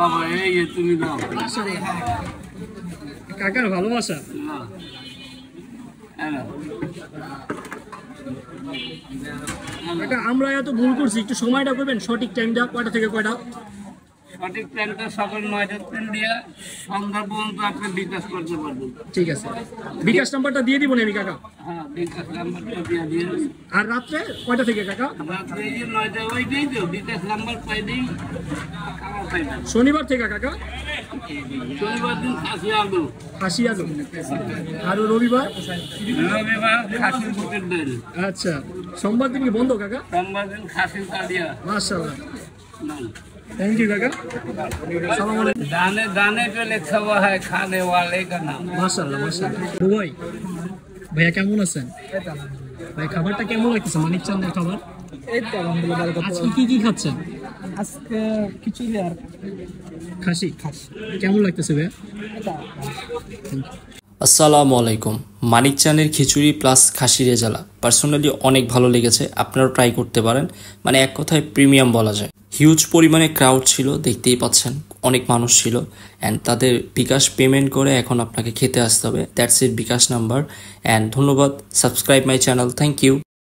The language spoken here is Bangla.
বাবা এই যে তুমি দাও কাকার ভালোবাসা কাকা আমরা এত ভুল করছি একটু সময়টা করবেন সঠিক টাইমটা কয়টা থেকে কয়টা সঠিক টাইমটা সকাল 9টার ট্রেন দিয়ে সন্ধ্যা পর্যন্ত আপনি বিকাশ করতে পারবেন ঠিক আছে বিকাশ নাম্বারটা দিয়ে দিব আমি কাকা হ্যাঁ বিকাশ নাম্বারটা দিয়ে আর রাত্রে কয়টা থেকে কাকা রাত্রে এই যে 9টা ওইটাই তো বিকাশ নাম্বার পাই দিই শনিবার থেকে কাকা শনিবার দিন খাসি আলু আর রবিবার খাসির বুকের ডাল আচ্ছা সোমবার দিন কি বন্ধ কাকা সোমবার দিন খাসির কালিয়া মাশাআল্লাহ थैंक यू काका अस्सलाम वालेकुम दाने दाने पे लिखा हुआ है खाने वाले का नाम माशाल्लाह माशाल्लाह ভাই ভাইয়া কেমন আছেন ভাই খাবারটা কেমন লাগতেছে মানিক চাঁদের খাবার এই তো আলহামদুলিল্লাহ আজকে কি খাচ্ছেন আজকে খিচুড়ি আর খাসি কেমন লাগতেছে ভাইয়া আসসালামু আলাইকুম মানিক চাঁদের খিচুড়ি প্লাস খাসি রেজালা পার্সোনালি অনেক ভালো লেগেছে আপনারাও ট্রাই করতে পারেন মানে এক কথায় প্রিমিয়াম বলা যায় হিউজ পরিমাণে ক্রাউড ছিল দেখতেই পাচ্ছেন অনেক মানুষ ছিল অ্যান্ড তাদের বিকাশ পেমেন্ট করে এখন আপনাকে খেতে আসতে হবে that's it bKash number and ধন্যবাদ subscribe my channel thank you